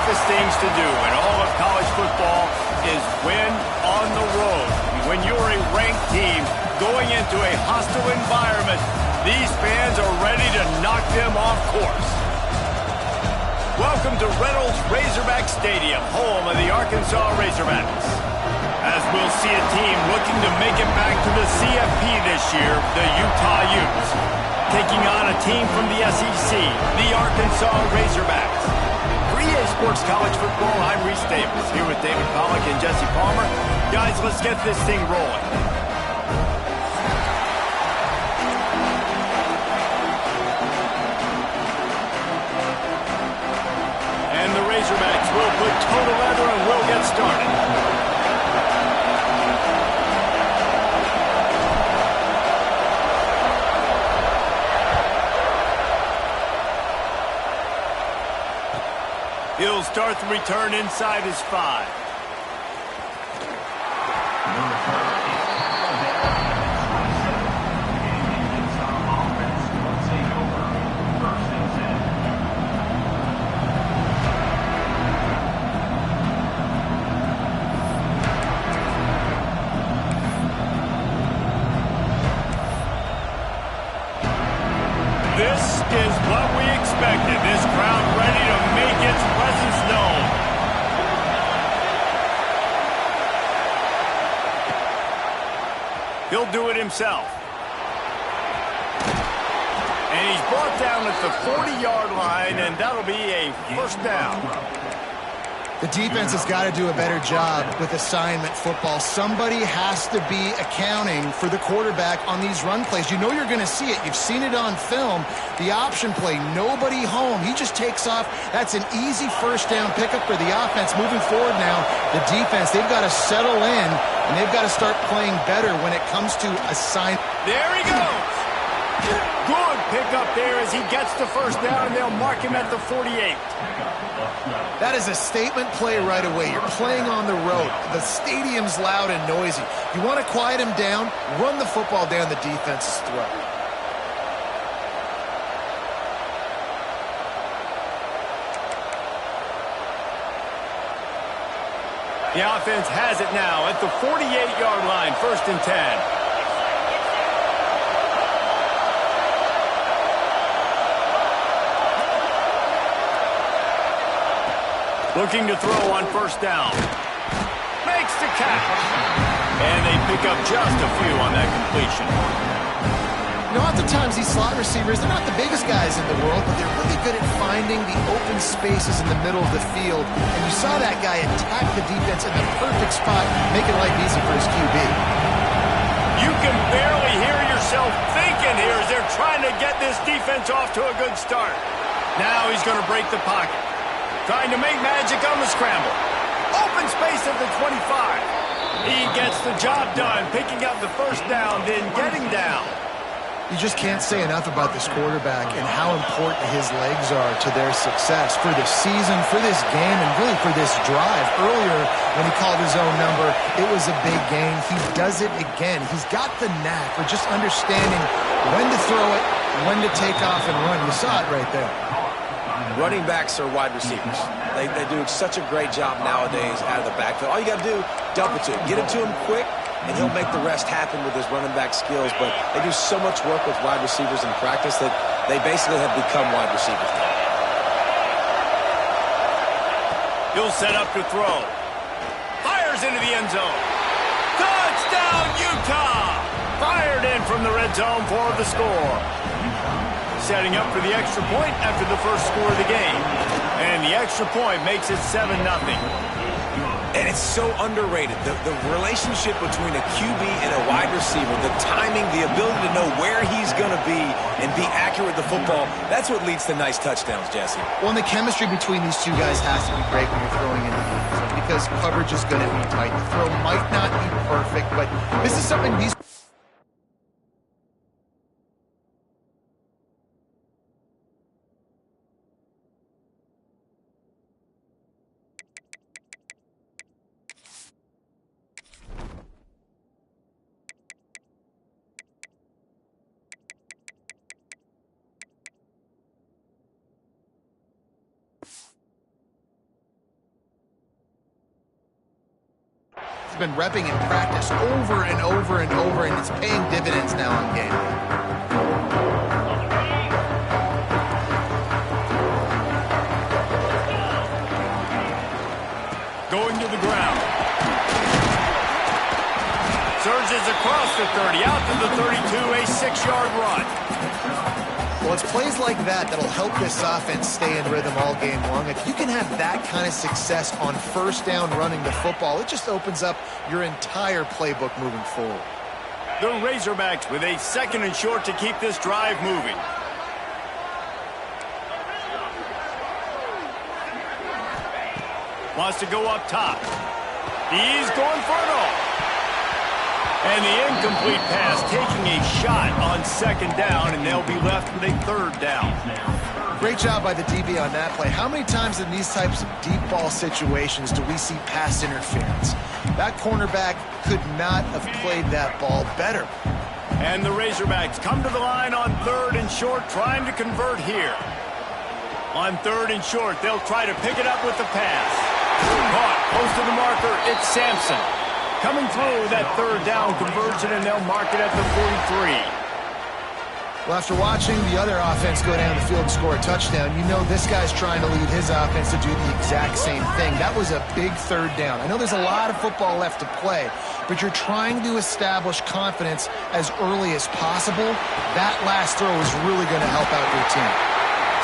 toughest things to do in all of college football is win on the road. When you're a ranked team going into a hostile environment, these fans are ready to knock them off course. Welcome to Reynolds Razorback Stadium, home of the Arkansas Razorbacks. As we'll see a team looking to make it back to the CFP this year, the Utah Utes. Taking on a team from the SEC, the Arkansas Razorbacks. For EA Sports College Football, I'm Reese Davis, here with David Pollack and Jesse Palmer. Guys, let's get this thing rolling. And the Razorbacks will put toe to leather and we'll get started. He'll start the return inside his 5. This is what we expected. This crowd ready to make its presence known. He'll do it himself. And he's brought down at the 40-yard line, and that'll be a first down. The defense has got to do a better job with assignment football. Somebody has to be accounting for the quarterback on these run plays. You know you're going to see it. You've seen it on film. The option play, nobody home. He just takes off. That's an easy first down pickup for the offense. Moving forward now, the defense, they've got to settle in, and they've got to start playing better when it comes to assignment. There he goes. Good pickup there as he gets the first down, and they'll mark him at the 48. That is a statement play right away. You're playing on the road. The stadium's loud and noisy. You want to quiet him down, run the football down the defense's throat. The offense has it now at the 48-yard line, 1st and 10. Looking to throw on first down. Makes the catch. And they pick up just a few on that completion. You know, oftentimes these slot receivers, they're not the biggest guys in the world, but they're really good at finding the open spaces in the middle of the field. And you saw that guy attack the defense in the perfect spot, making life easy for his QB. You can barely hear yourself thinking here as they're trying to get this defense off to a good start. Now he's going to break the pocket. Trying to make magic on the scramble. Open space at the 25. He gets the job done, picking up the first down, then getting down. You just can't say enough about this quarterback and how important his legs are to their success for this season, for this game, and really for this drive. Earlier, when he called his own number, it was a big gain. He does it again. He's got the knack for just understanding when to throw it, when to take off and run. You saw it right there. Running backs are wide receivers. They do such a great job nowadays out of the backfield. All you got to do, dump it to him. Get it to him quick, and he'll make the rest happen with his running back skills. But they do so much work with wide receivers in practice that they basically have become wide receivers now. He'll set up to throw. Fires into the end zone. Touchdown, Utah! Fired in from the red zone for the score. Setting up for the extra point after the first score of the game. And the extra point makes it 7-0. And it's so underrated. The relationship between a QB and a wide receiver, the timing, the ability to know where he's going to be and be accurate with the football, that's what leads to nice touchdowns, Jesse. Well, and the chemistry between these two guys has to be great when you're throwing in the defense because coverage is going to be tight. The throw might not be perfect, but this is something these been repping in practice over and over and over, and it's paying dividends now on game day. Going to the ground. Surges across the 30, out to the 32, a 6-yard run. Well, it's plays like that that'll help this offense stay in rhythm all game long. If you can have that kind of success on first down running the football, it just opens up your entire playbook moving forward. The Razorbacks with a 2nd and short to keep this drive moving. Wants to go up top. He's going for it all. And the incomplete pass taking a shot on 2nd down, and they'll be left with a 3rd down. Great job by the DB on that play. How many times in these types of deep ball situations do we see pass interference? That cornerback could not have played that ball better. And the Razorbacks come to the line on 3rd and short, trying to convert here. On 3rd and short, they'll try to pick it up with the pass. Caught close to the marker, it's Sampson. Coming through that 3rd down conversion, and they'll mark it at the 43. Well, after watching the other offense go down the field and score a touchdown, you know this guy's trying to lead his offense to do the exact same thing. That was a big 3rd down. I know there's a lot of football left to play, but you're trying to establish confidence as early as possible. That last throw is really going to help out your team.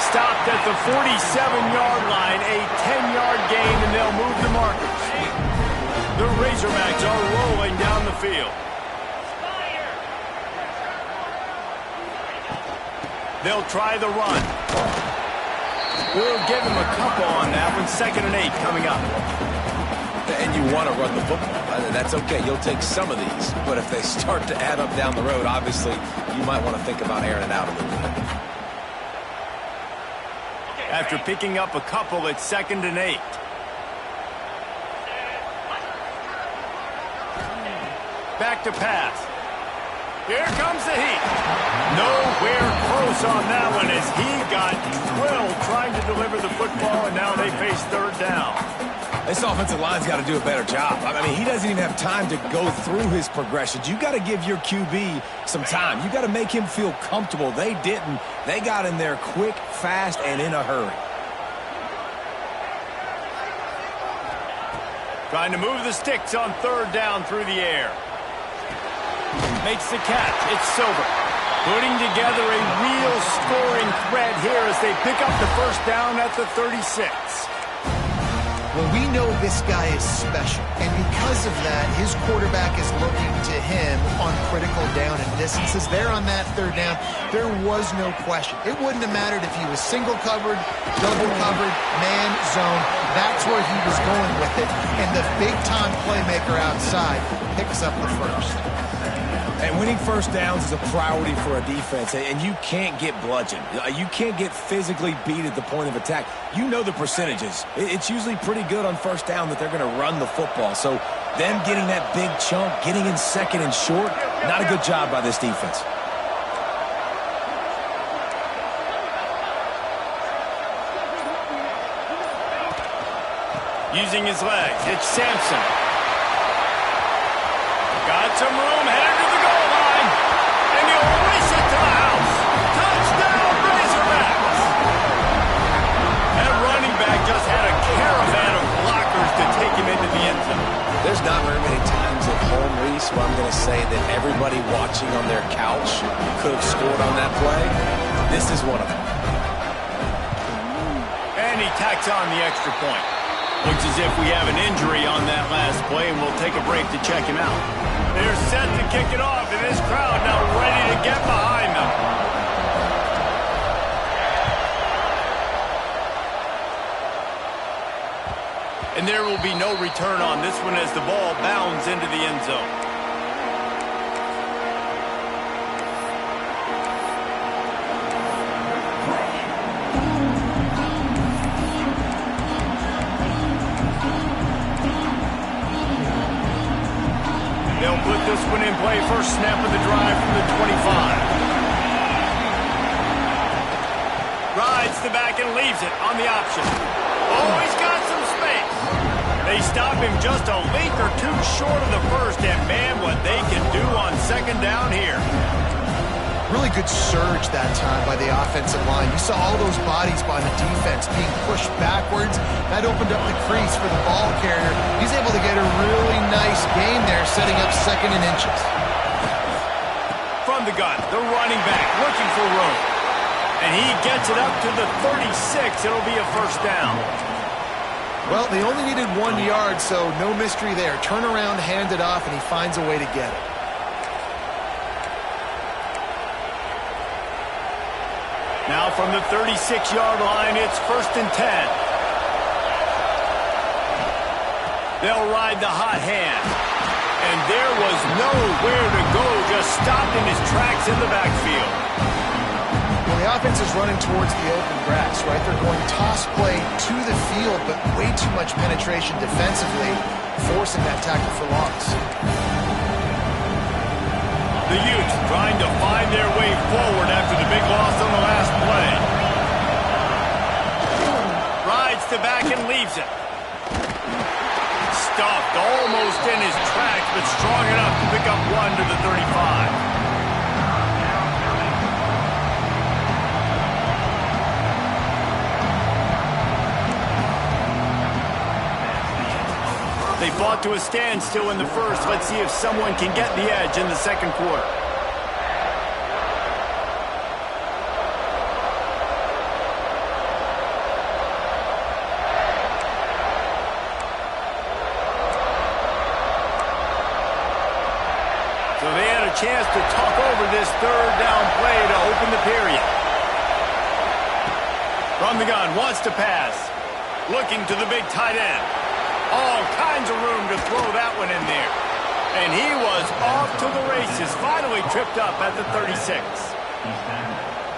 Stopped at the 47-yard line, a 10-yard gain, and they'll move the markers. The Razorbacks are rolling down the field. They'll try the run. We'll give him a couple on that one. 2nd and 8 coming up. And you want to run the football. That's okay. You'll take some of these. But if they start to add up down the road, obviously, you might want to think about airing it out a little bit. After picking up a couple, it's 2nd and 8. Back to pass. Here comes the heat. Nowhere close on that one as he got drilled trying to deliver the football, and now they face 3rd down. This offensive line's got to do a better job. I mean, he doesn't even have time to go through his progressions. You got to give your QB some time. You got to make him feel comfortable. They didn't. They got in there quick, fast, and in a hurry. Trying to move the sticks on 3rd down through the air. Makes the catch. It's Silver. Putting together a real scoring threat here as they pick up the 1st down at the 36. Well, we know this guy is special, and because of that, his quarterback is looking to him on critical down and distances. There on that 3rd down, there was no question. It wouldn't have mattered if he was single covered, double covered, man, zone. That's where he was going with it, and the big-time playmaker outside picks up the 1st. And winning 1st downs is a priority for a defense, and you can't get bludgeoned. You can't get physically beat at the point of attack. You know the percentages. It's usually pretty good on 1st down that they're going to run the football. So them getting that big chunk, getting in 2nd and short, not a good job by this defense. Using his legs, it's Sampson. Got some room, headed to the goal line, and he'll race it to the house. Touchdown, Razorbacks! That running back just had a caravan of blockers to take him into the end zone. There's not very many times at home, Reese, where I'm going to say that everybody watching on their couch could have scored on that play. This is one of them. And he tacks on the extra point. Looks as if we have an injury on that last play, and we'll take a break to check him out. They're set to kick it off, and this crowd now ready to get behind them. And there will be no return on this one as the ball bounds into the end zone. They'll put this one in play. First snap of the drive from the 25. Rides the back and leaves it on the option. Oh, he's got some space. They stop him just a length or two short of the first, and man, what they can do on second down here. Really good surge that time by the offensive line. You saw all those bodies by the defense being pushed backwards. That opened up the crease for the ball carrier. He's able to get a really nice gain there, setting up second and inches. From the gun, the running back looking for room. And he gets it up to the 36. It'll be a first down. Well, they only needed 1 yard, so no mystery there. Turn around, hand it off, and he finds a way to get it. Now from the 36-yard line, it's 1st and 10. They'll ride the hot hand. And there was nowhere to go, just stopped in his tracks in the backfield. Well, the offense is running towards the open grass, right? They're going toss play to the field, but way too much penetration defensively, forcing that tackle for loss. The Utes trying to find their way forward after the big loss on the last play. Rides to back and leaves it. Stuffed almost in his tracks, but strong enough to pick up one to the 35. They fought to a standstill in the first. Let's see if someone can get the edge in the second quarter. So they had a chance to talk over this third down play to open the period. From the gun, wants to pass. Looking to the big tight end. All kinds of room to throw that one in there. And he was off to the races, finally tripped up at the 36.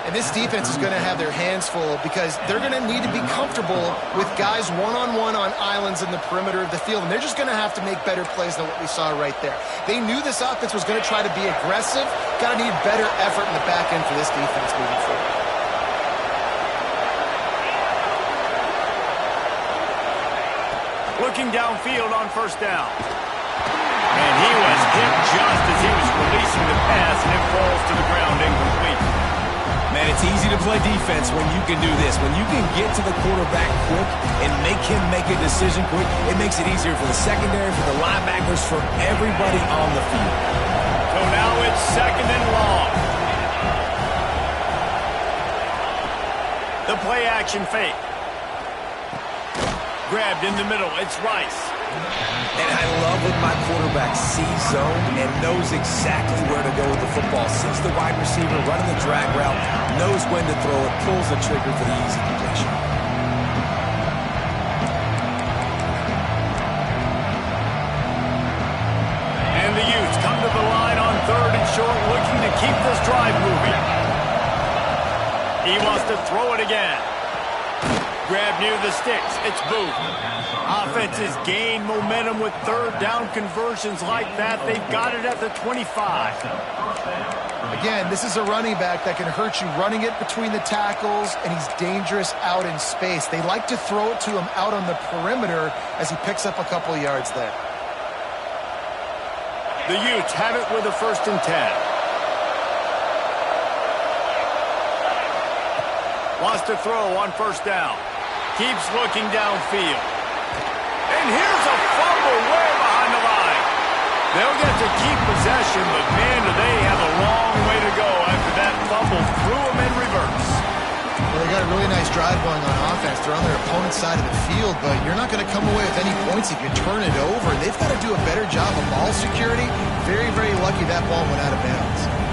And this defense is going to have their hands full because they're going to need to be comfortable with guys one-on-one on islands in the perimeter of the field. And they're just going to have to make better plays than what we saw right there. They knew this offense was going to try to be aggressive. Got to need better effort in the back end for this defense moving forward. Looking downfield on first down. And he was hit just as he was releasing the pass, and it falls to the ground incomplete. Man, it's easy to play defense when you can do this. When you can get to the quarterback quick and make him make a decision quick, it makes it easier for the secondary, for the linebackers, for everybody on the field. So now it's second and long. The play action fake. Grabbed in the middle, it's Rice. And I love when my quarterback sees zone and knows exactly where to go with the football. Sees the wide receiver running the drag route, knows when to throw it, pulls the trigger for the easy completion. And the Utes come to the line on third and short, looking to keep this drive moving. He wants to throw it again. Grab near the sticks. It's Booth. Offenses gain momentum with third down conversions like that. They've got it at the 25. Again, this is a running back that can hurt you running it between the tackles, and he's dangerous out in space. They like to throw it to him out on the perimeter as he picks up a couple yards there. The Utes have it with a 1st and 10. Wants to throw on first down. Keeps looking downfield. And here's a fumble way behind the line. They'll get to keep possession, but man, do they have a long way to go after that fumble threw them in reverse. Well, they got a really nice drive going on offense. They're on their opponent's side of the field, but you're not going to come away with any points if you turn it over. They've got to do a better job of ball security. Very, very lucky that ball went out of bounds.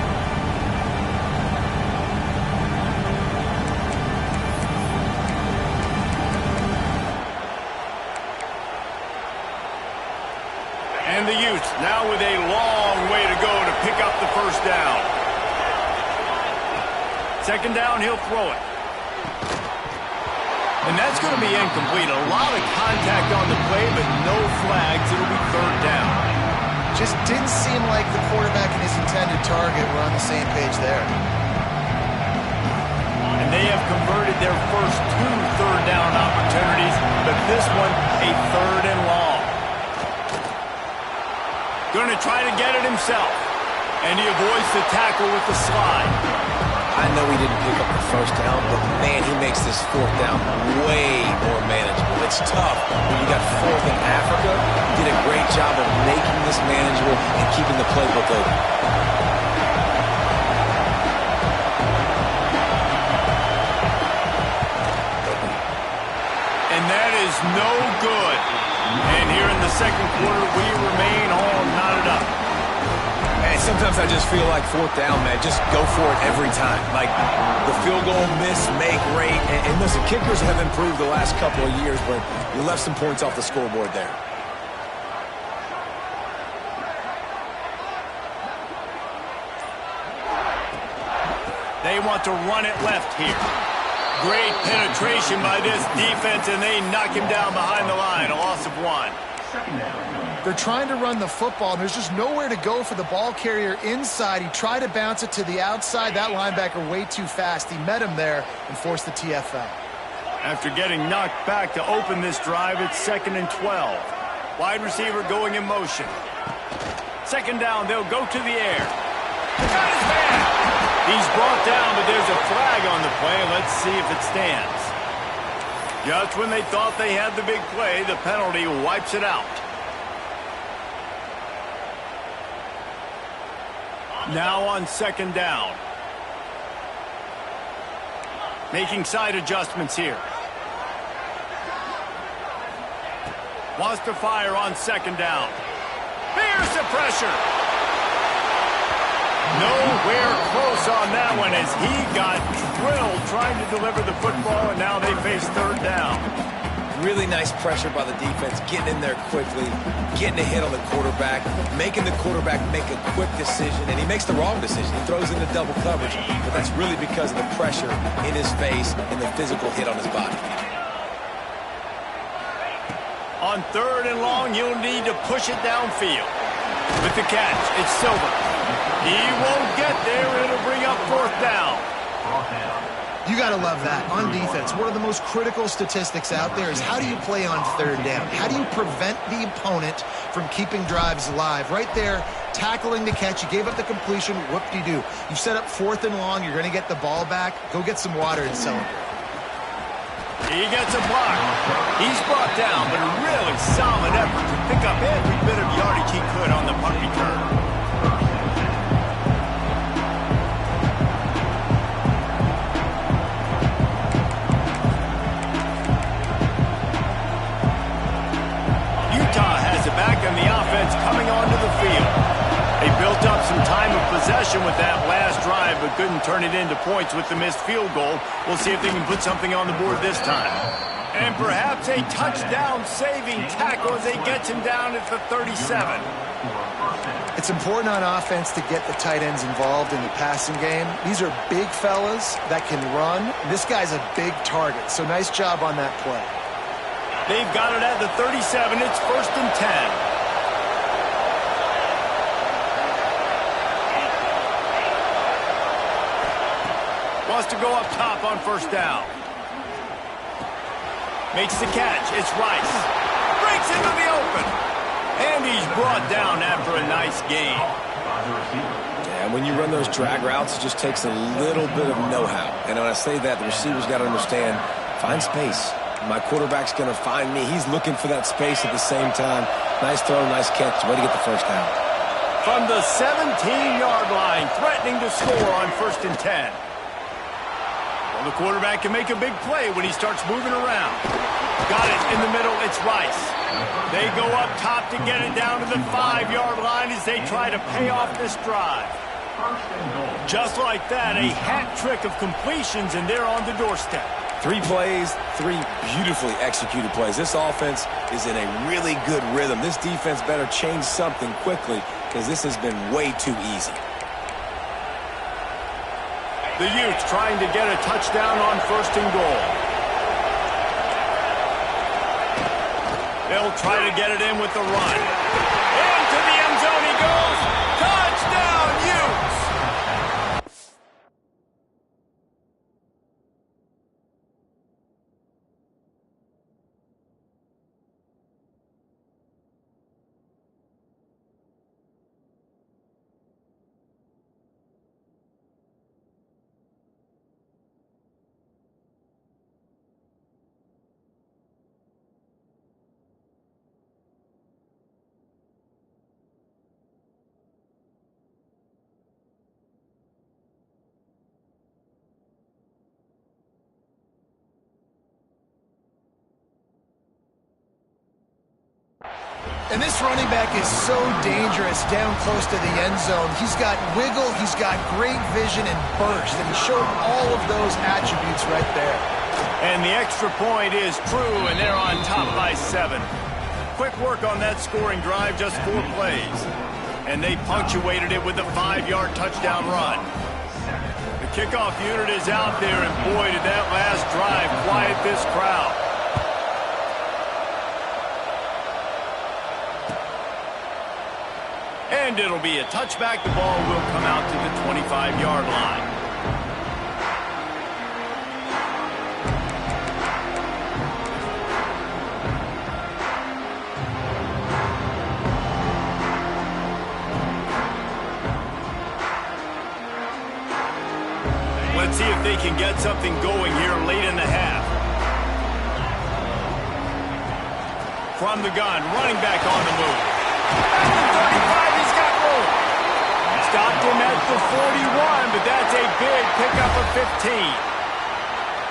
And the Utes now with a long way to go to pick up the first down. Second down, he'll throw it. And that's going to be incomplete. A lot of contact on the play, but no flags. It'll be third down. Just didn't seem like the quarterback and his intended target were on the same page there. And they have converted their first 2 third down opportunities, but this one a 3rd and long. Going to try to get it himself. And he avoids the tackle with the slide. I know he didn't pick up the first down, but man, he makes this fourth down way more manageable. It's tough when you got fourth in Africa. He did a great job of making this manageable and keeping the playbook open. And that is no good. And here in the second quarter, we remain all knotted up. And sometimes I just feel like fourth down, man, just go for it every time. Like the field goal miss, make rate. And listen, kickers have improved the last couple of years, but you left some points off the scoreboard there. They want to run it left here. Great penetration by this defense, and they knock him down behind the line, a loss of 1. They're trying to run the football, and there's just nowhere to go for the ball carrier inside. He tried to bounce it to the outside. That linebacker way too fast. He met him there and forced the TFL. After getting knocked back to open this drive, it's 2nd and 12. Wide receiver going in motion. Second down, they'll go to the air. Got his man! He's brought down, but there's a flag on the play. Let's see if it stands. Just when they thought they had the big play, the penalty wipes it out. Now on second down. Making side adjustments here. Wants to fire on second down. Here's the pressure. Nowhere close on that one as he got drilled trying to deliver the football, and now they face third down. Really nice pressure by the defense, getting in there quickly, getting a hit on the quarterback, making the quarterback make a quick decision, and he makes the wrong decision. He throws into double coverage, but that's really because of the pressure in his face and the physical hit on his body. On third and long, you'll need to push it downfield. With the catch, it's Silver. He won't get there. It'll bring up fourth down. You got to love that. On defense, one of the most critical statistics out there is how do you play on third down? How do you prevent the opponent from keeping drives alive? Right there, tackling the catch. You gave up the completion. Whoop-de-doo. You set up fourth and long. You're going to get the ball back. Go get some water and celebrate. He gets a block. He's brought down, but a really solid effort to pick up every bit of yardage he could on the punt return. Back on the offense coming onto the field. They built up some time of possession with that last drive, but couldn't turn it into points with the missed field goal. We'll see if they can put something on the board this time. And perhaps a touchdown-saving tackle as they get him down at the 37. It's important on offense to get the tight ends involved in the passing game. These are big fellas that can run. This guy's a big target, so nice job on that play. They've got it at the 37. It's 1st and 10. Wants to go up top on first down. Makes the catch. It's Rice. Breaks into the open. And he's brought down after a nice gain. Yeah, when you run those drag routes, it just takes a little bit of know-how. And when I say that, the receivers got to understand, find space. My quarterback's going to find me. He's looking for that space at the same time. Nice throw, nice catch. Way to get the first down. From the 17-yard line, threatening to score on 1st and 10. Well, the quarterback can make a big play when he starts moving around. Got it in the middle. It's Rice. They go up top to get it down to the 5-yard line as they try to pay off this drive. Just like that, a hat trick of completions, and they're on the doorstep. 3 plays, 3 beautifully executed plays. This offense is in a really good rhythm. This defense better change something quickly because this has been way too easy. The Utes trying to get a touchdown on 1st and goal. They'll try to get it in with the run. Into the end zone he goes. Touchdown, Utes! And this running back is so dangerous down close to the end zone. He's got wiggle, he's got great vision and burst, and he showed all of those attributes right there. And the extra point is true, and they're on top by 7. Quick work on that scoring drive, just 4 plays. And they punctuated it with a 5-yard touchdown run. The kickoff unit is out there, and boy, did that last drive quiet this crowd. And it'll be a touchback. The ball will come out to the 25-yard line. Let's see if they can get something going here late in the half. From the gun, running back on the move. At the 35, he's got room. Stopped him at the 41, but that's a big pickup of 15.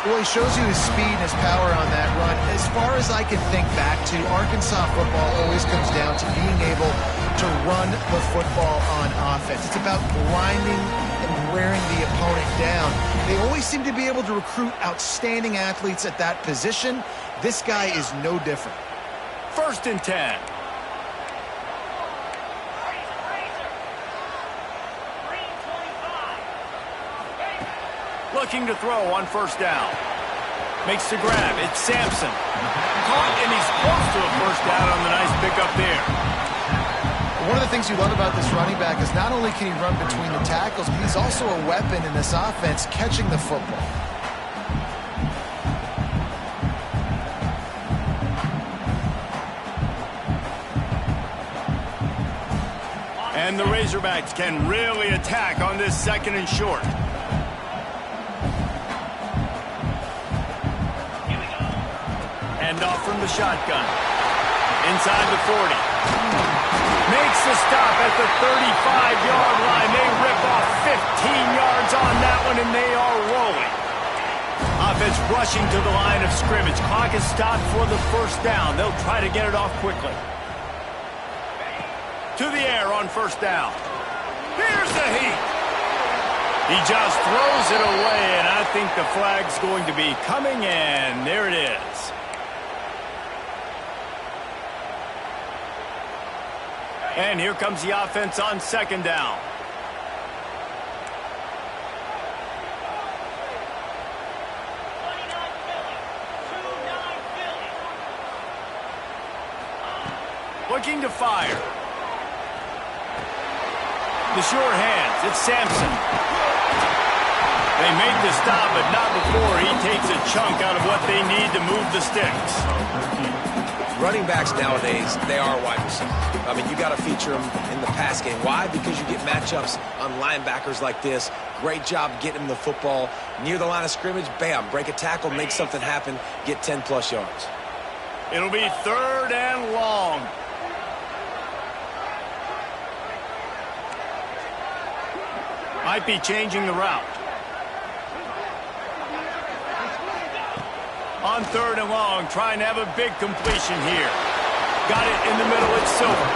Well, he shows you his speed and his power on that run. As far as I can think back to, Arkansas football always comes down to being able to run the football on offense. It's about grinding and wearing the opponent down. They always seem to be able to recruit outstanding athletes at that position. This guy is no different. 1st and 10. Looking to throw on 1st down. Makes the grab. It's Sampson. Caught, and he's close to a 1st down on the nice pickup there. One of the things you love about this running back is not only can he run between the tackles, but he's also a weapon in this offense catching the football. And the Razorbacks can really attack on this 2nd and short. Hand off from the shotgun. Inside the 40. Makes the stop at the 35-yard line. They rip off 15 yards on that one, and they are rolling. Offense rushing to the line of scrimmage. Clock is stopped for the 1st down. They'll try to get it off quickly. To the air on 1st down. Here's the heat. He just throws it away, and I think the flag's going to be coming, and there it is. And here comes the offense on 2nd down. Looking to fire. The sure hands. It's Sampson. They make the stop, but not before he takes a chunk out of what they need to move the sticks. Running backs nowadays, they are wide receivers. I mean, you got to feature them in the pass game. Why? Because you get matchups on linebackers like this. Great job getting them the football near the line of scrimmage. Bam, break a tackle, make something happen, get 10-plus yards. It'll be 3rd and long. Might be changing the route. On 3rd and long, trying to have a big completion here. Got it in the middle, it's Silver.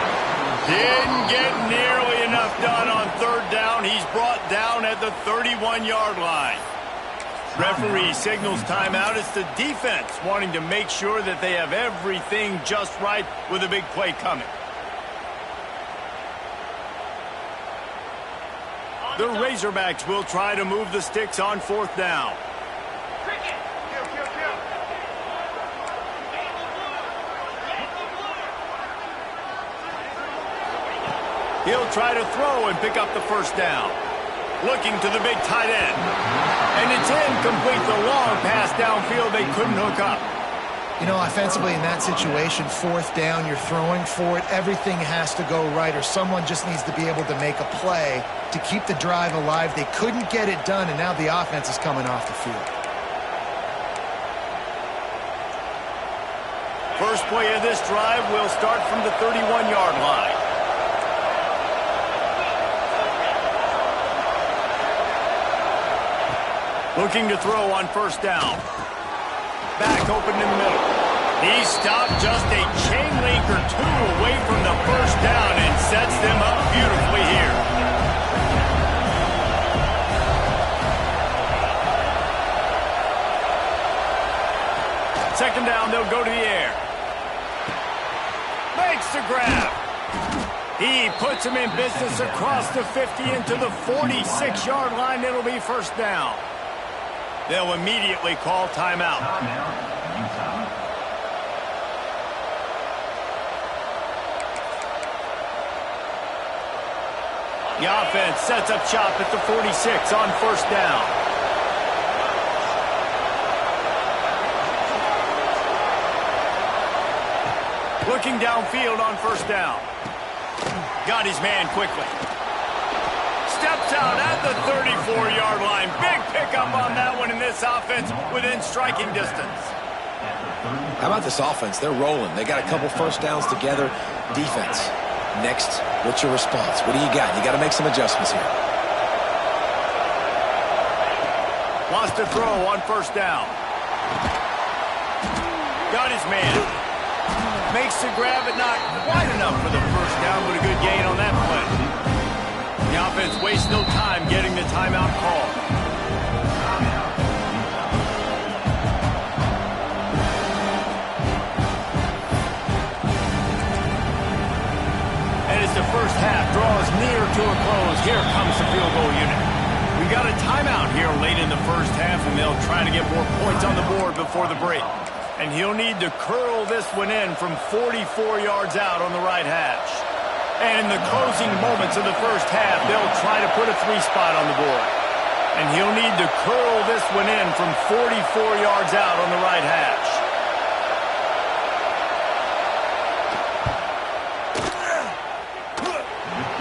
Didn't get nearly enough done on 3rd down. He's brought down at the 31-yard line. Referee signals timeout. It's the defense wanting to make sure that they have everything just right with a big play coming. The Razorbacks will try to move the sticks on 4th down. He'll try to throw and pick up the 1st down. Looking to the big tight end. And it's incomplete. The long pass downfield, they couldn't hook up. You know, offensively in that situation, 4th down, you're throwing for it. Everything has to go right, or someone just needs to be able to make a play to keep the drive alive. They couldn't get it done, and now the offense is coming off the field. First play of this drive will start from the 31-yard line. Looking to throw on 1st down. Back open in the middle. He stopped just a chain link or two away from the first down and sets them up beautifully here. Second down, they'll go to the air. Makes the grab. He puts him in business across the 50 into the 46-yard line. It'll be first down. They'll immediately call timeout. The offense sets up shop at the 46 on first down. Looking downfield on first down. Got his man quickly. Steps out at the 34-yard line. Big pickup on that one in this offense within striking distance. How about this offense? They're rolling. They got a couple first downs together. Defense. Next, what's your response? What do you got? You got to make some adjustments here. Lost a throw on first down. Got his man. Makes the grab, but not quite enough for the first down, but a good gain on that play. The offense wastes no time getting the timeout call. And as the first half draws near to a close, here comes the field goal unit. We got a timeout here late in the first half, and they'll try to get more points on the board before the break. And he'll need to curl this one in from 44 yards out on the right hash. And in the closing moments of the first half, they'll try to put a 3-spot on the board. And he'll need to curl this one in from 44 yards out on the right hash.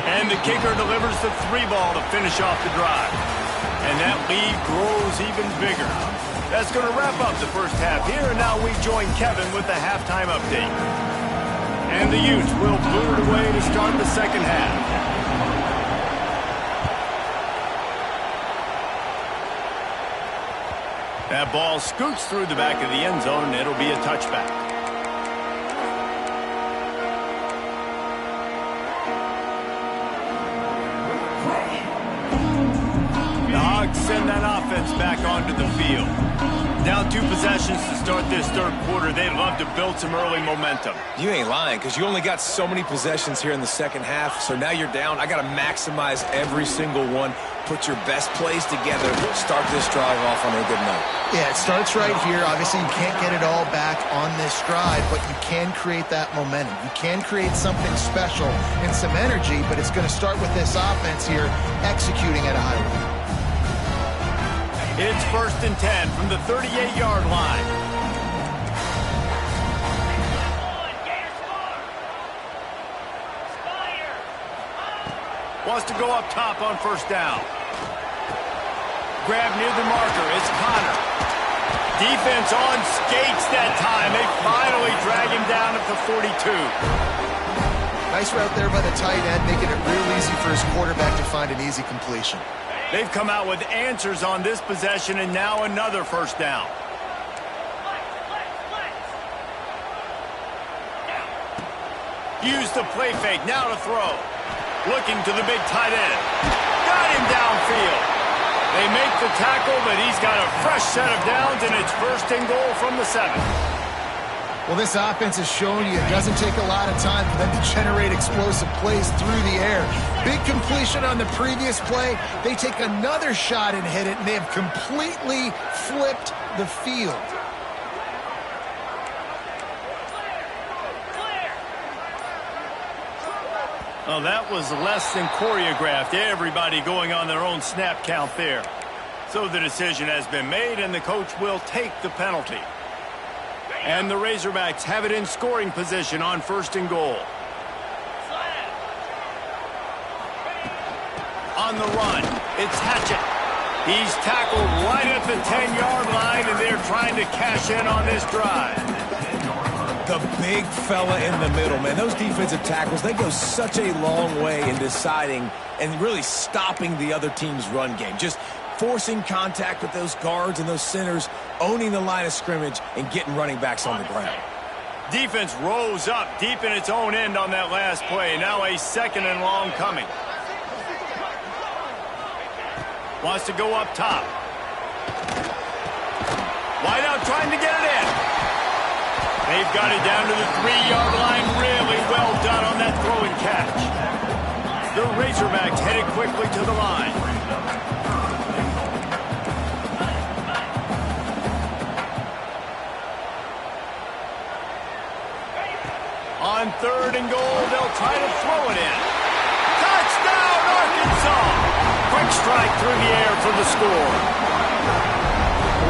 And the kicker delivers the 3 ball to finish off the drive. And that lead grows even bigger. That's going to wrap up the first half here, and now we join Kevin with the halftime update. And the Utes will boot it away to start the second half. That ball scoots through the back of the end zone, and it'll be a touchback. The Hogs send that offense back onto the field. Down 2 possessions to start this third quarter. They'd love to build some early momentum. You ain't lying, because you only got so many possessions here in the second half, so now you're down. I got to maximize every single one, put your best plays together, start this drive off on a good note. Yeah, it starts right here. Obviously, you can't get it all back on this drive, but you can create that momentum. You can create something special and some energy, but it's going to start with this offense here executing at a high level. It's 1st and 10 from the 38-yard line. Wants to go up top on first down. Grab near the marker. It's Connor. Defense on skates that time. They finally drag him down at the 42. Nice route there by the tight end, making it real easy for his quarterback to find an easy completion. They've come out with answers on this possession, and now another first down. Use the play fake, now to throw. Looking to the big tight end. Got him downfield. They make the tackle, but he's got a fresh set of downs, and it's 1st and goal from the 7. Well, this offense has shown you it doesn't take a lot of time for them to generate explosive plays through the air. Big completion on the previous play. They take another shot and hit it, and they have completely flipped the field. Well, that was less than choreographed. Everybody going on their own snap count there. So the decision has been made, and the coach will take the penalty. And the Razorbacks have it in scoring position on 1st and goal. On the run, it's Hatchett. He's tackled right at the 10-yard line, and they're trying to cash in on this drive. The big fella in the middle, man. Those defensive tackles, they go such a long way in deciding and really stopping the other team's run game. Just forcing contact with those guards and those centers, owning the line of scrimmage, and getting running backs on the ground. Defense rose up deep in its own end on that last play. Now a 2nd and long coming. Wants to go up top. Wide out trying to get it in. They've got it down to the 3-yard line. Really well done on that throw and catch. The Razorbacks headed quickly to the line. On 3rd and goal, they'll try to throw it in. Touchdown, Arkansas! Quick strike through the air for the score.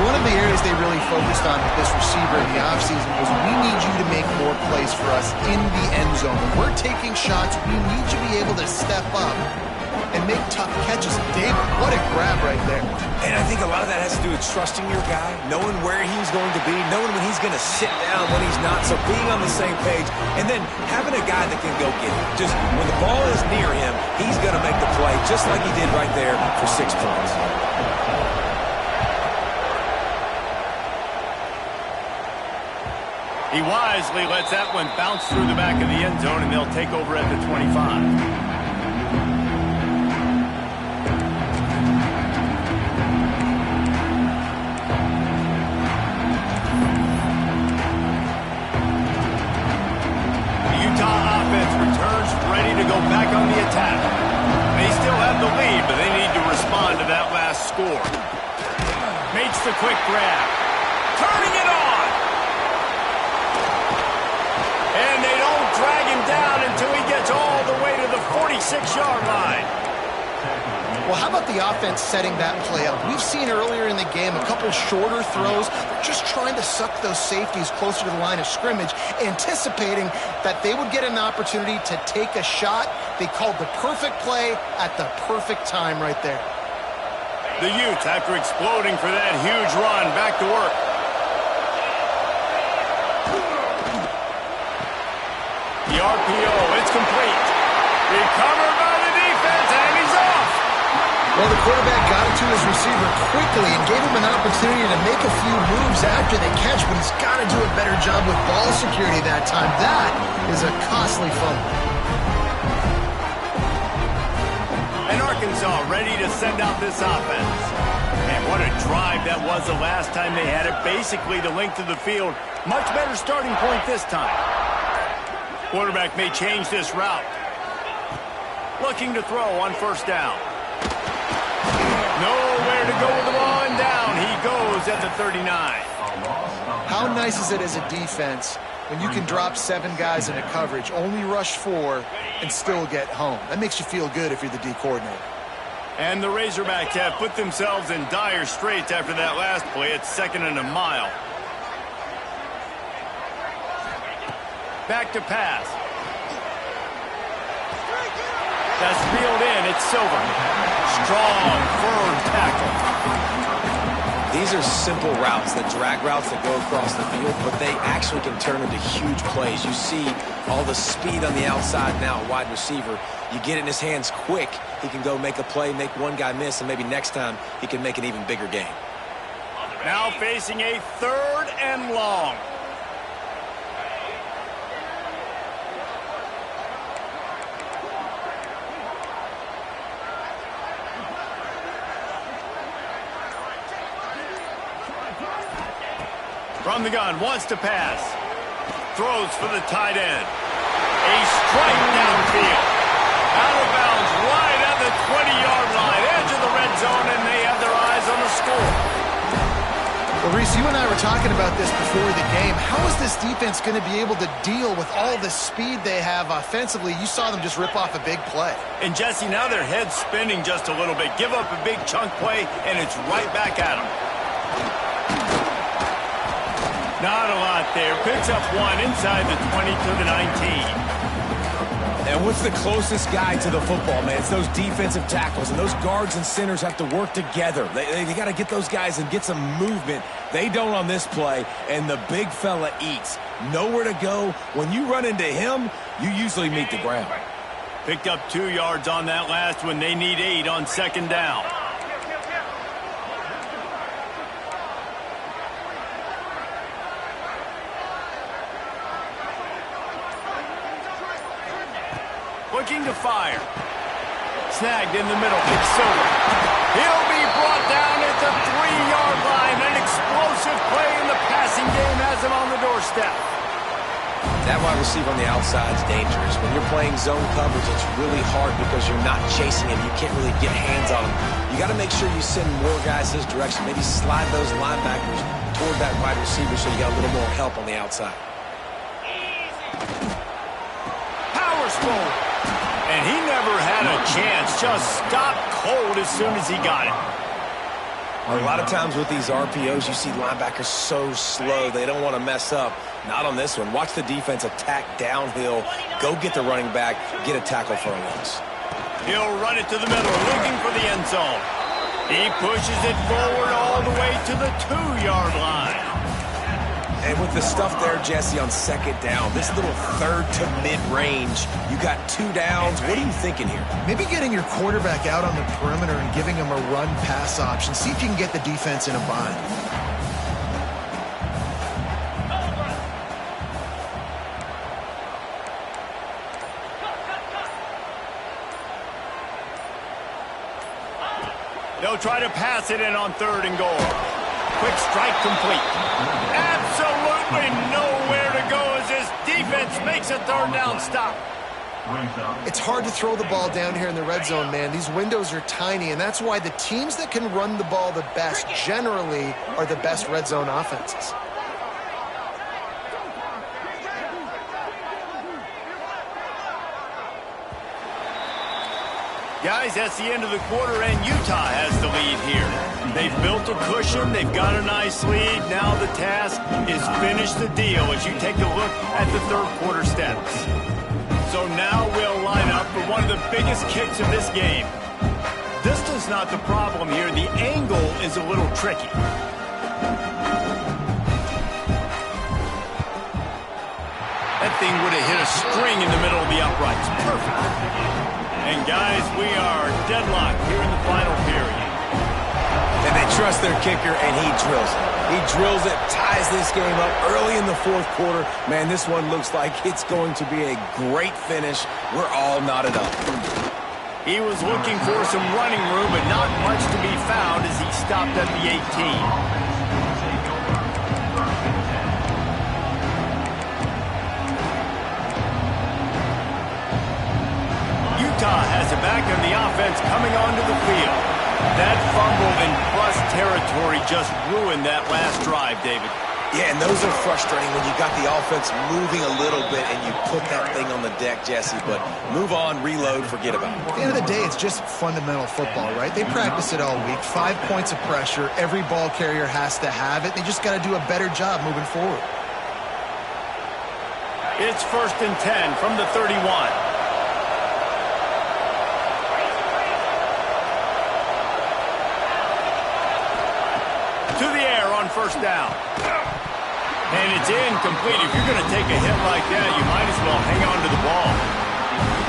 One of the areas they really focused on with this receiver in the offseason was we need you to make more plays for us in the end zone. When we're taking shots, we need you to be able to step up and make tough catches. David, what a grab right there. And I think a lot of that has to do with trusting your guy, knowing where he's going to be, knowing when he's going to sit down, when he's not, so being on the same page, and then having a guy that can go get it. Just when the ball is near him, he's going to make the play just like he did right there for 6 points. He wisely lets that one bounce through the back of the end zone, and they'll take over at the 25. Back on the attack. They still have the lead, but they need to respond to that last score. Makes the quick grab. Turning it on. And they don't drag him down until he gets all the way to the 46-yard line. Well, how about the offense setting that play up? We've seen earlier in the game a couple shorter throws. They're just trying to suck those safeties closer to the line of scrimmage, anticipating that they would get an opportunity to take a shot. They called the perfect play at the perfect time right there. The Utes, after exploding for that huge run, back to work. The RPO, it's complete. Recovered by the defense, and he's off. Well, the quarterback got it to his receiver quickly and gave him an opportunity to make a few moves after the catch, but he's got to do a better job with ball security that time. That is a costly fumble. And Arkansas ready to send out this offense. And what a drive that was the last time they had it, basically the length of the field. Much better starting point this time. Quarterback may change this route. Looking to throw on 1st down. Nowhere to go with the ball, and down he goes at the 39. How nice is it as a defense when you can drop 7 guys into coverage, only rush 4, and still get home? That makes you feel good if you're the D coordinator. And the Razorbacks have put themselves in dire straits after that last play. It's 2nd and a mile. Back to pass. That's reeled in. It's Silver. Strong, firm tackle. These are simple routes, the drag routes that go across the field, but they actually can turn into huge plays. You see all the speed on the outside now, wide receiver. You get it in his hands quick, he can go make a play, make one guy miss, and maybe next time he can make an even bigger game. Now facing a 3rd and long. From the gun, wants to pass. Throws for the tight end. A strike downfield. Out of bounds, right at the 20-yard line. Edge of the red zone, and they have their eyes on the score. Well, Reese, you and I were talking about this before the game. How is this defense going to be able to deal with all the speed they have offensively? You saw them just rip off a big play. And, Jesse, now their head's spinning just a little bit. Give up a big chunk play, and it's right back at them. Not a lot there. Picks up 1 inside the 20 to the 19. And what's the closest guy to the football, man? It's those defensive tackles, and those guards and centers have to work together. They got to get those guys and get some movement. They don't on this play, and the big fella eats. Nowhere to go. When you run into him, you usually meet the ground. Picked up 2 yards on that last one. They need 8 on 2nd down. looking to fire. Snagged in the middle, kicks over. He'll be brought down at the 3-yard line. An explosive play in the passing game has him on the doorstep. That wide receiver on the outside is dangerous. When you're playing zone coverage, it's really hard because you're not chasing him. You can't really get hands on him. You got to make sure you send more guys his direction. Maybe slide those linebackers toward that wide receiver so you got a little more help on the outside. Powers forward. And he never had a chance. Just stopped cold as soon as he got it. A lot of times with these RPOs, you see linebackers so slow, they don't want to mess up. Not on this one. Watch the defense attack downhill, go get the running back, get a tackle for a loss. He'll run it to the middle, looking for the end zone. He pushes it forward all the way to the 2-yard line. And with the stuff there, Jesse, on second down, this little third to mid-range, you got 2 downs. What are you thinking here? Maybe getting your quarterback out on the perimeter and giving him a run-pass option. See if you can get the defense in a bind. They'll try to pass it in on 3rd and goal. Quick strike complete. Absolutely nowhere to go as this defense makes a 3rd down stop. It's hard to throw the ball down here in the red zone, man. These windows are tiny, and that's why the teams that can run the ball the best generally are the best red zone offenses. Guys, that's the end of the quarter, and Utah has the lead here. They've built a cushion. They've got a nice lead. Now the task is finish the deal as you take a look at the 3rd quarter stats. So now we'll line up for one of the biggest kicks of this game. Distance's not the problem here. The angle is a little tricky. That thing would have hit a string in the middle of the uprights. Perfect. And guys, we are deadlocked here in the final period. And they trust their kicker, and he drills it. He drills it, ties this game up early in the 4th quarter. Man, this one looks like it's going to be a great finish. We're all knotted up. He was looking for some running room, but not much to be found as he stopped at the 18. Utah has it back on the offense coming onto the field. That fumble in plus territory just ruined that last drive, David. Yeah, and those are frustrating when you got the offense moving a little bit and you put that thing on the deck, Jesse. But move on, reload, forget about it. At the end of the day, it's just fundamental football, right? They practice it all week. 5 points of pressure. Every ball carrier has to have it. They just got to do a better job moving forward. It's 1st and 10 from the 31. To the air on 1st down. And it's incomplete. If you're going to take a hit like that, you might as well hang on to the ball.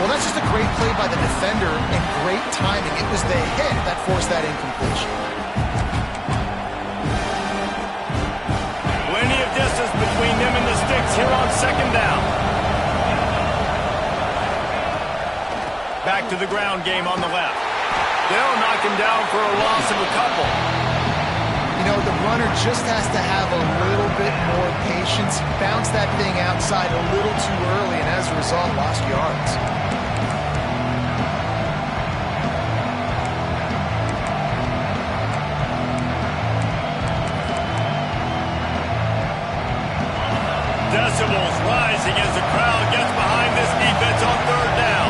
Well, that's just a great play by the defender and great timing. It was the hit that forced that incompletion. Plenty of distance between them and the sticks here on 2nd down. Back to the ground game on the left. They'll knock him down for a loss of a couple. You know, the runner just has to have a little bit more patience. He bounced that thing outside a little too early, and as a result, lost yards. Decibels rising as the crowd gets behind this defense on 3rd down.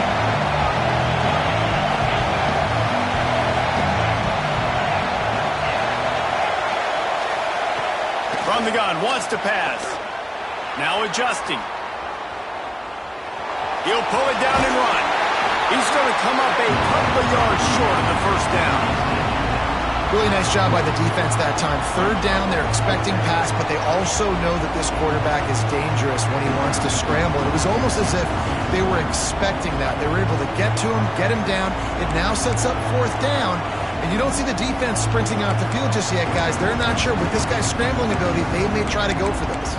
From the gun, wants to pass. Now adjusting. He'll pull it down and run. He's going to come up a couple of yards short of the 1st down. Really nice job by the defense that time. 3rd down, they're expecting pass, but they also know that this quarterback is dangerous when he wants to scramble. And it was almost as if they were expecting that. They were able to get to him, get him down. It now sets up 4th down. And you don't see the defense sprinting off the field just yet, guys. They're not sure. With this guy's scrambling ability, they may try to go for this.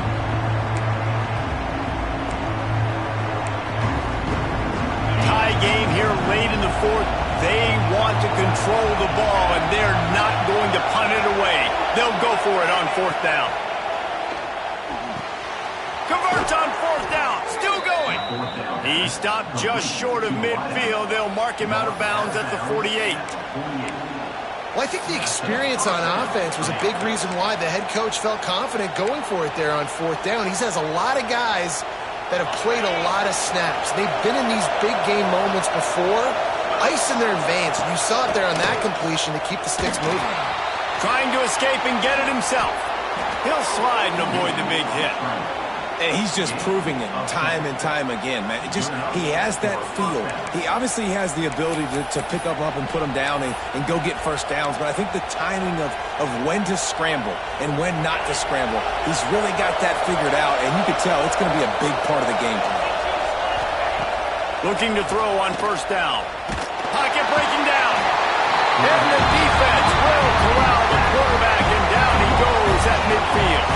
Tie game here late in the fourth. They want to control the ball, and they're not going to punt it away. They'll go for it on fourth down. Converts on fourth down. Still going. He stopped just short of midfield. They'll mark him out of bounds at the 48. Well, I think the experience on offense was a big reason why the head coach felt confident going for it there on fourth down. He has a lot of guys that have played a lot of snaps. They've been in these big game moments before. Ice in their veins. You saw it there on that completion to keep the sticks moving. Trying to escape and get it himself. He'll slide and avoid the big hit. And he's just proving it time and time again, man. He has that feel. He obviously has the ability to pick up and put them down and go get first downs, but I think the timing of when to scramble and when not to scramble, he's really got that figured out, and you can tell it's going to be a big part of the game plan. Looking to throw on first down. Pocket breaking down. And the defense will corral the quarterback, and down he goes at midfield.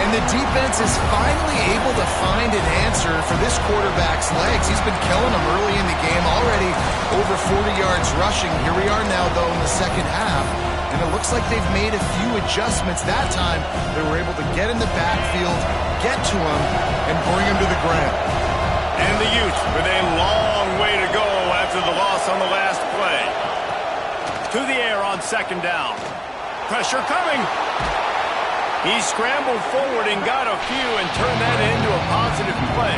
And the defense is finally able to find an answer for this quarterback's legs. He's been killing them early in the game, already over 40 yards rushing. Here we are now, though, in the second half. And it looks like they've made a few adjustments that time. They were able to get in the backfield, get to him, and bring him to the ground. And the Utes with a long way to go after the loss on the last play. To the air on second down. Pressure coming. He scrambled forward and got a few and turned that into a positive play.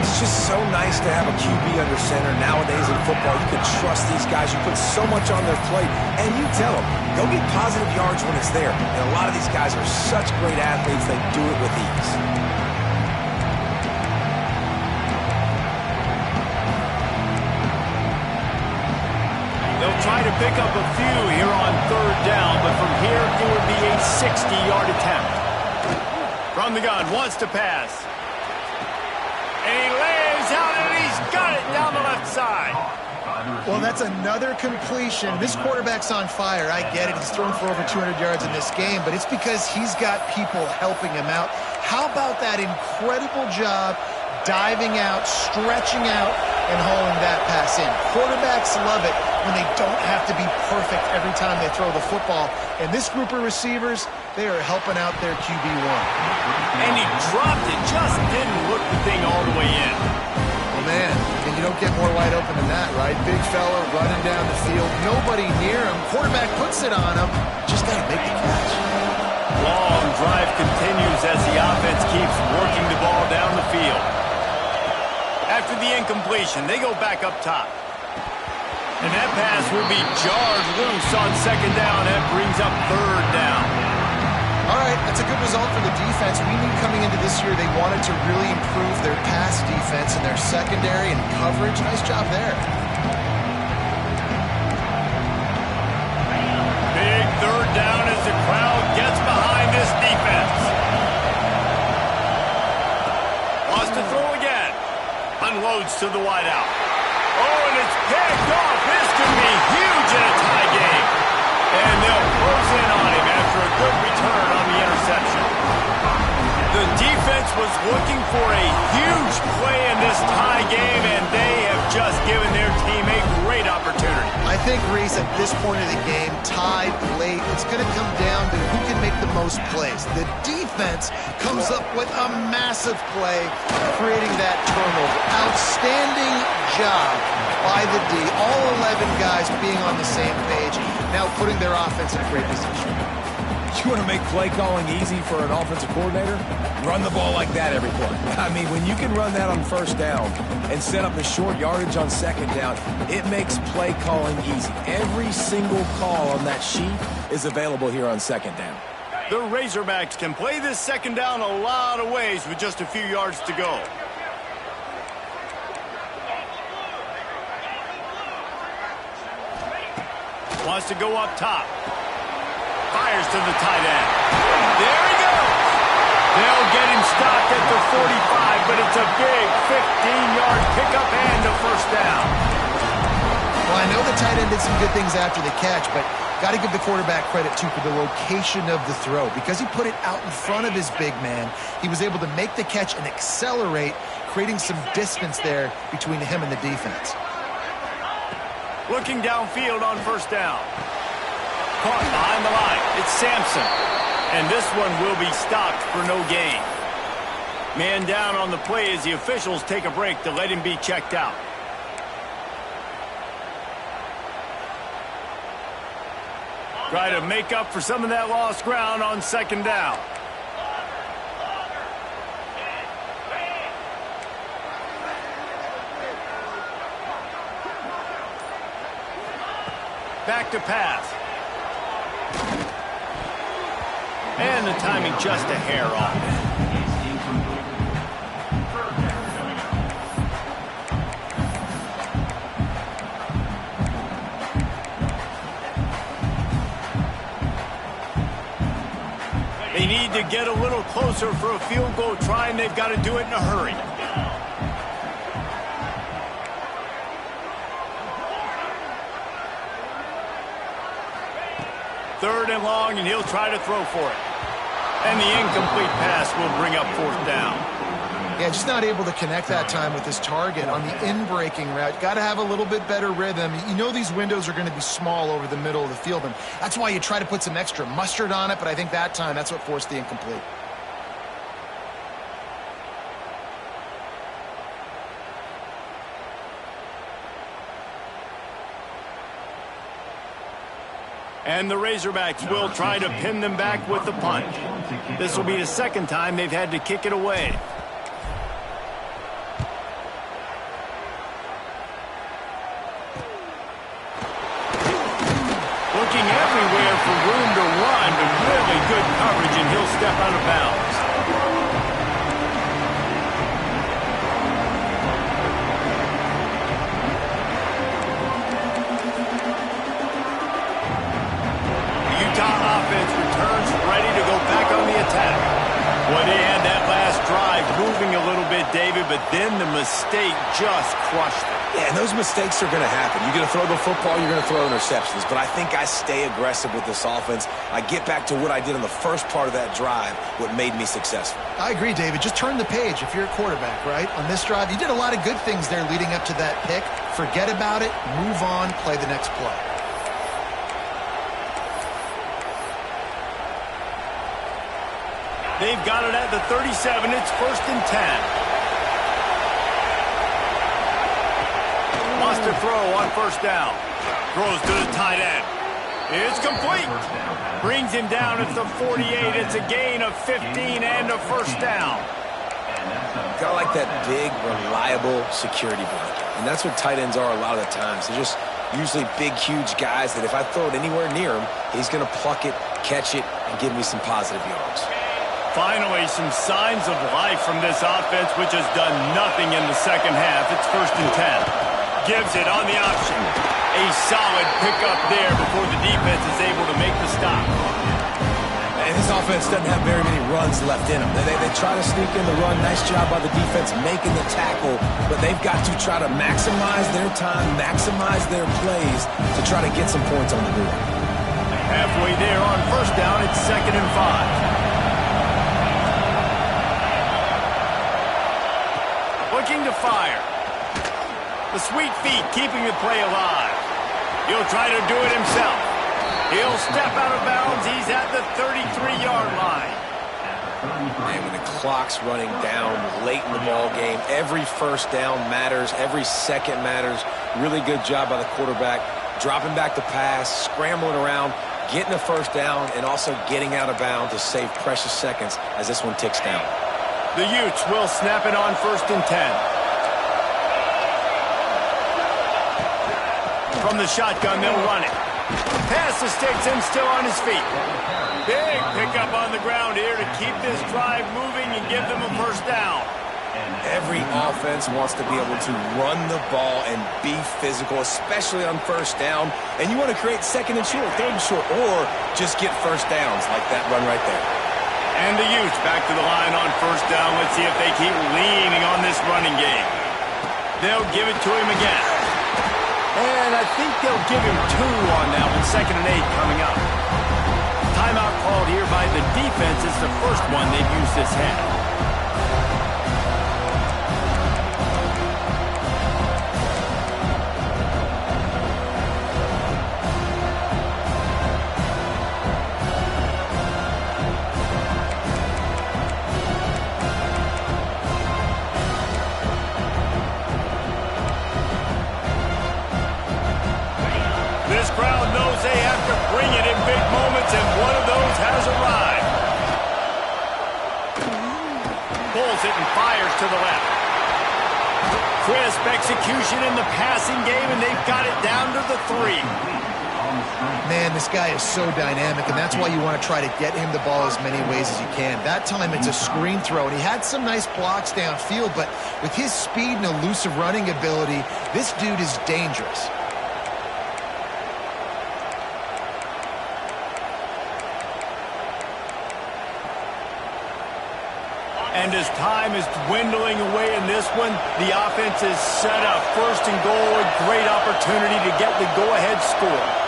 It's just so nice to have a QB under center. Nowadays in football, you can trust these guys. You put so much on their plate, and you tell them, go get positive yards when it's there. And a lot of these guys are such great athletes, they do it with ease. They'll try to pick up a few here on third down, but from here it would be a 60-yard attempt. From the gun, wants to pass. And he lays out, and he's got it down the left side. Well, that's another completion. This quarterback's on fire. I get it. He's thrown for over 200 yards in this game, but it's because he's got people helping him out. How about that incredible job diving out, stretching out, and hauling that pass in? Quarterbacks love it when they don't have to be perfect every time they throw the football. And this group of receivers, they are helping out their QB1. And he dropped it, just didn't look the thing all the way in. Well, man, and you don't get more wide open than that, right? Big fella running down the field, nobody near him. Quarterback puts it on him, just got to make the catch. Long drive continues as the offense keeps working the ball down the field. After the incompletion, they go back up top. And that pass will be jarred loose on second down. That brings up third down. All right, that's a good result for the defense. We knew coming into this year they wanted to really improve their pass defense and their secondary and coverage. Nice job there. Big third down as the crowd gets behind this defense. Wants to throw again. Unloads to the wideout. Oh, and it's picked off. This could be huge in a tie game. And they'll close in on him after a good return on the interception. The defense was looking for a huge play in this tie game, and they have just given their team a great opportunity. I think, Reese, at this point of the game, tied late, it's going to come down to who can make the most plays. The defense comes up with a massive play, creating that turnover. Outstanding job by the D. All 11 guys being on the same page, now putting their offense in a great position. You want to make play calling easy for an offensive coordinator? Run the ball like that every play. I mean, when you can run that on first down and set up a short yardage on second down, it makes play calling easy. Every single call on that sheet is available here on second down. The Razorbacks can play this second down a lot of ways with just a few yards to go. Wants to go up top. Fires to the tight end. There he goes. They'll get him stopped at the 45, but it's a big 15-yard pickup and a first down. Well, I know the tight end did some good things after the catch, but Got to give the quarterback credit, too, for the location of the throw. Because he put it out in front of his big man, he was able to make the catch and accelerate, creating some distance there between him and the defense. Looking downfield on first down. Caught behind the line. It's Sampson. And this one will be stopped for no gain. Man down on the play as the officials take a break to let him be checked out. Try to make up for some of that lost ground on second down. Back to pass. And the timing just a hair off. They need to get a little closer for a field goal try, and they've got to do it in a hurry. Third and long, and he'll try to throw for it. And the incomplete pass will bring up fourth down. Yeah, just not able to connect that time with his target on the in-breaking route. Got to have a little bit better rhythm. You know these windows are going to be small over the middle of the field, and that's why you try to put some extra mustard on it, but I think that time that's what forced the incomplete. And the Razorbacks will try to pin them back with the punt. This will be the second time they've had to kick it away. Looking everywhere for room to run, but really good coverage, and he'll step out of bounds. The Utah offense returns ready to go back on the attack. Well, they had that last drive moving a little bit, David, but then the mistake just crushed them. Yeah, and those mistakes are going to happen. You're going to throw the football, you're going to throw interceptions. But I think I stay aggressive with this offense. I get back to what I did in the first part of that drive, what made me successful. I agree, David. Just turn the page if you're a quarterback, right? On this drive, you did a lot of good things there leading up to that pick. Forget about it, move on, play the next play. They've got it at the 37. It's first and 10. Wants to throw on first down. Throws to the tight end. It's complete. Brings him down at the 48. It's a gain of 15 and a first down. Kind of like that big, reliable security blanket. And that's what tight ends are a lot of the times. They're just usually big, huge guys that if I throw it anywhere near him, he's going to pluck it, catch it, and give me some positive yards. Finally, some signs of life from this offense, which has done nothing in the second half. It's first and 10. Gives it on the option. A solid pickup there before the defense is able to make the stop. And this offense doesn't have very many runs left in them. They try to sneak in the run. Nice job by the defense making the tackle, but they've got to try to maximize their time, maximize their plays to try to get some points on the board. Halfway there on first down, it's second and 5. Looking to fire. The sweet feet keeping the play alive. He'll try to do it himself. He'll step out of bounds. He's at the 33-yard line. And when the clock's running down late in the ball game, every first down matters. Every second matters. Really good job by the quarterback. Dropping back to pass, scrambling around, getting a first down, and also getting out of bounds to save precious seconds as this one ticks down. The Utes will snap it on first and 10. From the shotgun, they'll run it. Pass the sticks and still on his feet. Big pickup on the ground here to keep this drive moving and give them a first down. Every offense wants to be able to run the ball and be physical, especially on first down. And you want to create second and short, third and short, or just get first downs like that run right there. And the Utes back to the line on first down. Let's see if they keep leaning on this running game. They'll give it to him again. And I think they'll give him 2 on that one. 2nd and 8 coming up. Timeout called here by the defense. It's the first one they've used this half. This crowd knows they have to bring it in big moments, and one of those has arrived. Pulls it and fires to the left. Crisp execution in the passing game, and they've got it down to the 3. Man, this guy is so dynamic, and that's why you want to try to get him the ball as many ways as you can. That time it's a screen throw, and he had some nice blocks downfield, but with his speed and elusive running ability, this dude is dangerous. And as time is dwindling away in this one, the offense is set up. 1st and goal, a great opportunity to get the go-ahead score.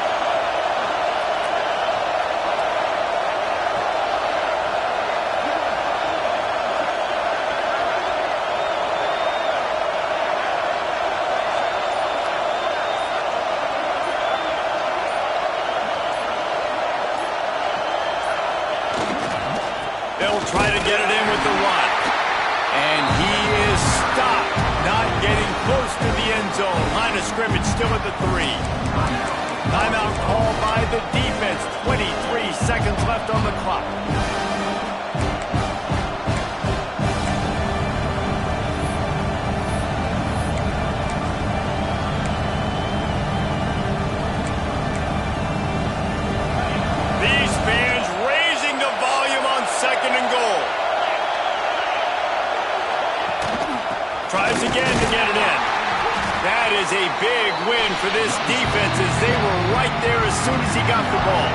They'll try to get it in with the run. And he is stopped, not getting close to the end zone. Line of scrimmage still at the 3. Timeout called by the defense. 23 seconds left on the clock. These fans raising the volume on 2nd and goal. Tries again to get it in. That is a big win for this defense as they were right there as soon as he got the ball.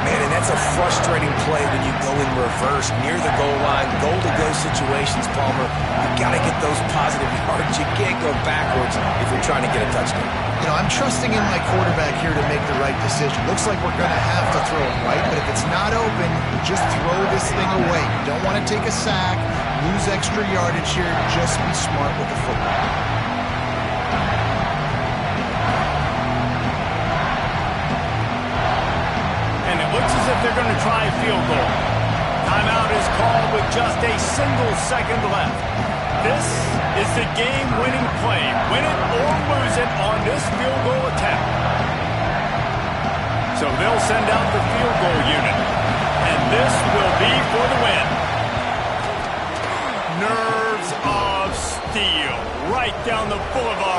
Man, and that's a frustrating play when you go in reverse near the goal line, goal-to-go situations, Palmer. You got to get those positive yards. You can't go backwards if you're trying to get a touchdown. You know, I'm trusting in my quarterback here to make the right decision. Looks like we're going to have to throw it right, but if it's not open, just throw this thing away. You don't want to take a sack, lose extra yardage here. Just be smart with the football. And it looks as if they're going to try a field goal. Timeout is called with just a single second left. This is the game-winning play. Win it or lose it on this field goal attempt. So they'll send out the field goal unit. And this will be for the win. Nerves of steel right down the boulevard.